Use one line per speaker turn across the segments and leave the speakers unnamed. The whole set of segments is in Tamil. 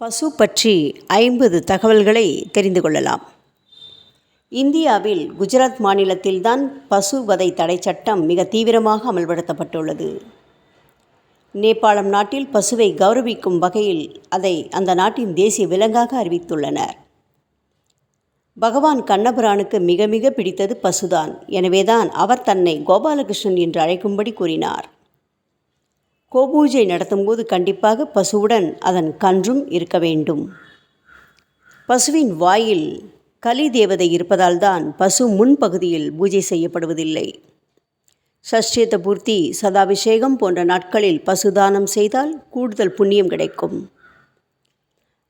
பசு பற்றி 50 தகவல்களை தெரிந்து கொள்ளலாம். இந்தியாவில் குஜராத் மாநிலத்தில்தான் பசு வதை தடை சட்டம் மிக தீவிரமாக அமல்படுத்தப்பட்டுள்ளது. நேபாளம் நாட்டில் பசுவை கௌரவிக்கும் வகையில் அதை அந்த நாட்டின் தேசிய விலங்காக அறிவித்துள்ளனர். பகவான் கண்ணபிரானுக்கு மிக மிக பிடித்தது பசுதான். எனவேதான் அவர் தன்னை கோபாலகிருஷ்ணன் என்று அழைக்கும்படி கூறினார். கோபூஜை நடத்தும்போது கண்டிப்பாக பசுவுடன் அதன் கன்றும் இருக்க வேண்டும். பசுவின் வாயில் கலி தேவதை இருப்பதால் தான் பசு முன்பகுதியில் பூஜை செய்யப்படுவதில்லை. சஷ்டியத்த பூர்த்தி, சதாபிஷேகம் போன்ற நாட்களில் பசுதானம் செய்தால் கூடுதல் புண்ணியம் கிடைக்கும்.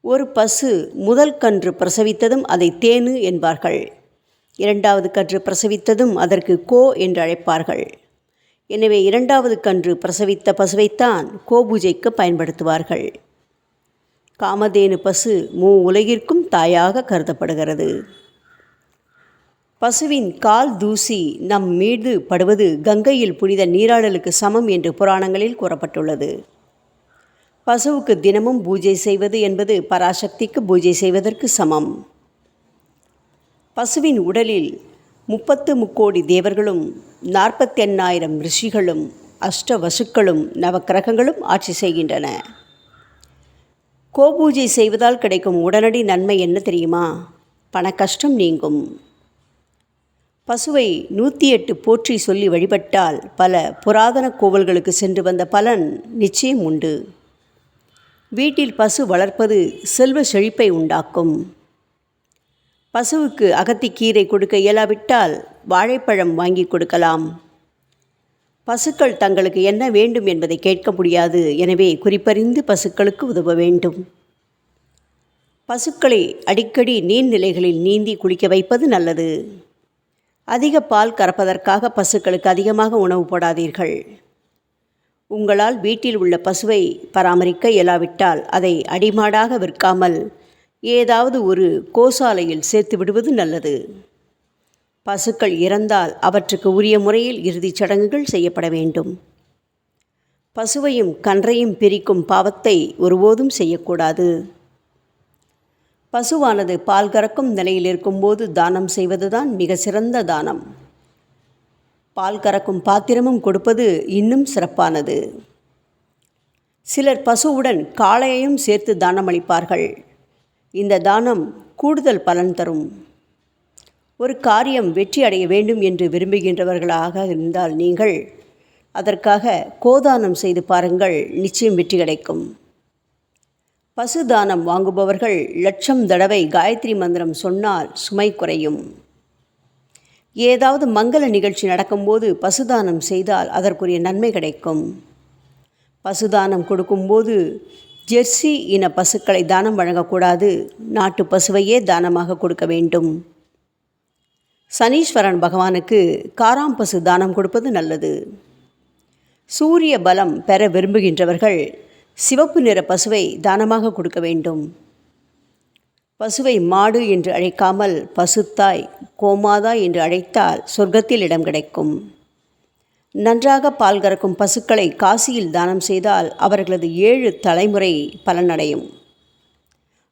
ஒரு பசு முதல் கன்று பிரசவித்ததும் அதை தேனு என்பார்கள். இரண்டாவது கன்று பிரசவித்ததும் அதற்கு கோ என்று அழைப்பார்கள். எனவே இரண்டாவது கன்று பிரசவித்த பசுவைத்தான் கோபூஜைக்கு பயன்படுத்துவார்கள். காமதேனு பசு உலகிற்கும் தாயாக கருதப்படுகிறது. பசுவின் கால் தூசி நம் மீது படுவது கங்கையில் புனித நீராடலுக்கு சமம் என்று புராணங்களில் கூறப்பட்டுள்ளது. பசுவுக்கு தினமும் பூஜை செய்வது என்பது பராசக்திக்கு பூஜை செய்வதற்கு சமம். பசுவின் உடலில் 33 கோடி தேவர்களும் 48,000 ரிஷிகளும் அஷ்டவசுக்களும் நவக்கிரகங்களும் ஆட்சி செய்கின்றன. கோபூஜை செய்வதால் கிடைக்கும் உடனடி நன்மை என்ன தெரியுமா? பண கஷ்டம் நீங்கும். பசுவை 108 போற்றி சொல்லி வழிபட்டால் பல புராதன கோவில்களுக்கு சென்று வந்த பலன் நிச்சயம் உண்டு. வீட்டில் பசு வளர்ப்பது செல்வ செழிப்பை உண்டாக்கும். பசுவுக்கு அகத்திக்கீரை கொடுக்க இயலாவிட்டால் வாழைப்பழம் வாங்கி கொடுக்கலாம். பசுக்கள் தங்களுக்கு என்ன வேண்டும் என்பதை கேட்க முடியாது. எனவே குறிப்பறிந்து பசுக்களுக்கு உதவ வேண்டும். பசுக்களை அடிக்கடி நீர்நிலைகளில் நீந்தி குளிக்க வைப்பது நல்லது. அதிக பால் கறப்பதற்காக பசுக்களுக்கு அதிகமாக உணவு போடாதீர்கள். உங்களால் வீட்டில் உள்ள பசுவை பராமரிக்க இயலாவிட்டால் அதை அடிமாடாக விற்காமல் ஏதாவது ஒரு கோசாலையில் சேர்த்து விடுவது நல்லது. பசுக்கள் இறந்தால் அவற்றுக்கு உரிய முறையில் இறுதிச் சடங்குகள் செய்யப்பட வேண்டும். பசுவையும் கன்றையும் பிரிக்கும் பாவத்தை ஒருபோதும் செய்யக்கூடாது. பசுவானது பால் கறக்கும் நிலையில் இருக்கும்போது தானம் செய்வதுதான் மிக சிறந்த தானம். பால் கறக்கும் பாத்திரமும் கொடுப்பது இன்னும் சிறப்பானது. சிலர் பசுவுடன் காளையையும் சேர்த்து தானம் அளிப்பார்கள். இந்த தானம் கூடுதல் பலன் தரும். ஒரு காரியம் வெற்றி அடைய வேண்டும் என்று விரும்புகின்றவர்களாக இருந்தால் நீங்கள் அதற்காக கோதானம் செய்து பாருங்கள், நிச்சயம் வெற்றி கிடைக்கும். பசு தானம் வாங்குபவர்கள் 1,00,000 தடவை காயத்ரி மந்திரம் சொன்னால் சுமை குறையும். ஏதாவது மங்கள நிகழ்ச்சி நடக்கும்போது பசுதானம் செய்தால் அதற்குரிய நன்மை கிடைக்கும். பசுதானம் கொடுக்கும்போது ஜெர்சி இன பசுக்களை தானம் வழங்கக்கூடாது. நாட்டு பசுவையே தானமாக கொடுக்க வேண்டும். சனீஸ்வரன் பகவானுக்கு காராம் பசு தானம் கொடுப்பது நல்லது. சூரிய பலம் பெற விரும்புகின்றவர்கள் சிவப்பு நிற பசுவை தானமாக கொடுக்க வேண்டும். பசுவை மாடு என்று அழைக்காமல் பசுத்தாய், கோமாதா என்று அழைத்தால் சொர்க்கத்தில் இடம் கிடைக்கும். நன்றாக பால் கறக்கும் பசுக்களை காசியில் தானம் செய்தால் அவர்களது 7 தலைமுறை பலனடையும்.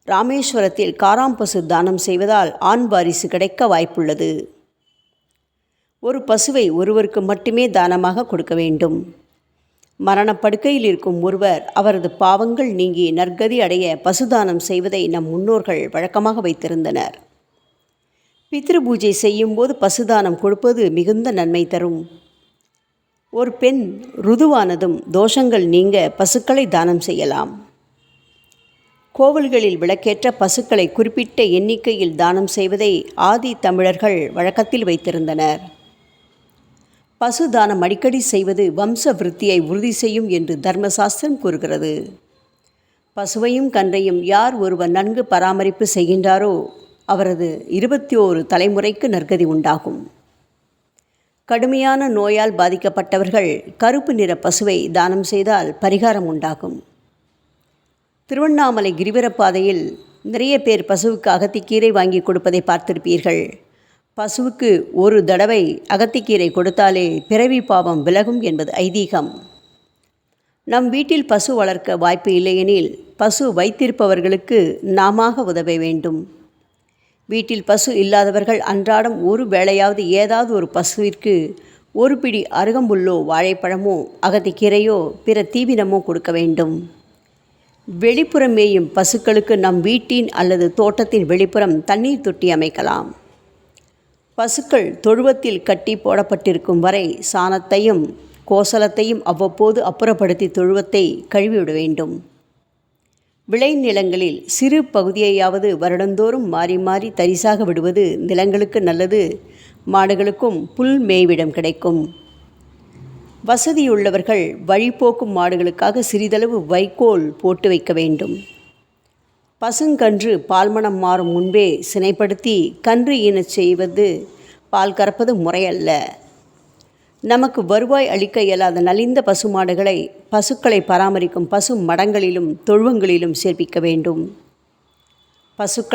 ராமேஸ்வரத்தில் காராம் பசு தானம் செய்வதால் ஆண் வாரிசு கிடைக்க வாய்ப்புள்ளது. ஒரு பசுவை ஒருவருக்கு மட்டுமே தானமாக கொடுக்க வேண்டும். மரணப்படுக்கையில் இருக்கும் ஒருவர் அவரது பாவங்கள் நீங்கி நற்கதி அடைய பசுதானம் செய்வதை நம் முன்னோர்கள் வழக்கமாக வைத்திருந்தனர். பித்ரு பூஜை செய்யும்போது பசுதானம் கொடுப்பது மிகுந்த நன்மை தரும். ஒரு பெண் ருதுவானதும் தோஷங்கள் நீங்க பசுக்களை தானம் செய்யலாம். கோவில்களில் விளக்கேற்ற பசுக்களை குறிப்பிட்ட எண்ணிக்கையில் தானம் செய்வதை ஆதி தமிழர்கள் வழக்கத்தில் வைத்திருந்தனர். பசு தானம் அடிக்கடி செய்வது வம்ச விருத்தியை உறுதி செய்யும் என்று தர்மசாஸ்திரம் கூறுகிறது. பசுவையும் கன்றையும் யார் ஒருவர் நன்கு பராமரிப்பு செய்கின்றாரோ அவரது 21 தலைமுறைக்கு நற்கதி உண்டாகும். கடுமையான நோயால் பாதிக்கப்பட்டவர்கள் கருப்பு நிற பசுவை தானம் செய்தால் பரிகாரம் உண்டாகும். திருவண்ணாமலை கிரிவரப்பாதையில் நிறைய பேர் பசுவுக்கு அகத்திக்கீரை வாங்கி கொடுப்பதை பார்த்திருப்பீர்கள். பசுவுக்கு ஒரு தடவை அகத்திக்கீரை கொடுத்தாலே பிறவி பாவம் விலகும் என்பது ஐதீகம். நம் வீட்டில் பசு வளர்க்க வாய்ப்பு இல்லையெனில் பசு வைத்திருப்பவர்களுக்கு நாமாக உதவ வேண்டும். வீட்டில் பசு இல்லாதவர்கள் அன்றாடம் ஒரு வேளையாவது ஏதாவது ஒரு பசுவிற்கு ஒரு பிடி அருகம்புல்லோ வாழைப்பழமோ அகத்திக்கீரையோ பிற தீவினமோ கொடுக்க வேண்டும். வெளிப்புறம் மேயும் பசுக்களுக்கு நம் வீட்டின் அல்லது தோட்டத்தின் வெளிப்புறம் தண்ணீர் தொட்டி அமைக்கலாம். பசுக்கள் தொழுவத்தில் கட்டி போடப்பட்டிருக்கும் வரை சாணத்தையும் கோசலத்தையும் அவ்வப்போது அப்புறப்படுத்தி தொழுவத்தை கழுவிவிட வேண்டும். விளைநிலங்களில் சிறு பகுதியையாவது வருடந்தோறும் மாறி மாறி தரிசாக விடுவது நிலங்களுக்கு நல்லது. மாடுகளுக்கும் புல் மேய்விடம் கிடைக்கும். வசதியுள்ளவர்கள் வழிபோக்கும் மாடுகளுக்காக சிறிதளவு வைக்கோல் போட்டு வைக்க வேண்டும். பசுங்கன்று பால்மணம் மாறும் முன்பே சினைப்படுத்தி கன்று ஈனச் செய்வது பால் கறப்பது முறையல்ல. நமக்கு வருவாய் அளிக்க இயலாத நலிந்த பசுமாடுகளை பசுக்களை பராமரிக்கும் பசு மடங்களிலும் தொழுவங்களிலும் சேர்ப்பிக்க வேண்டும். பசுக்கள்